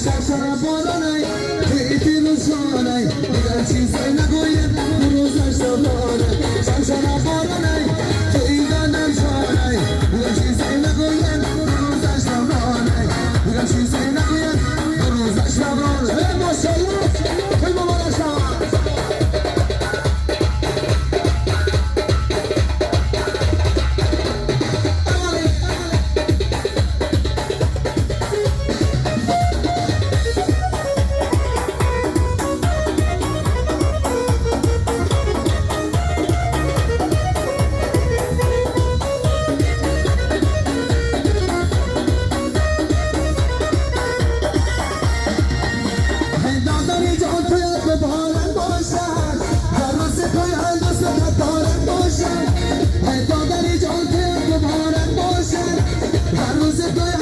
شرشر بارانای خیلی روزانای دیگر چیزی نگوید روزش دارانای شرشر بارانای خیلی نمشانای دیگر چیزی نگوید روزش دارانای دیگر چیزی نگوید روزش دارانای ماشاءالله خیلی مبارک شد هر روز توی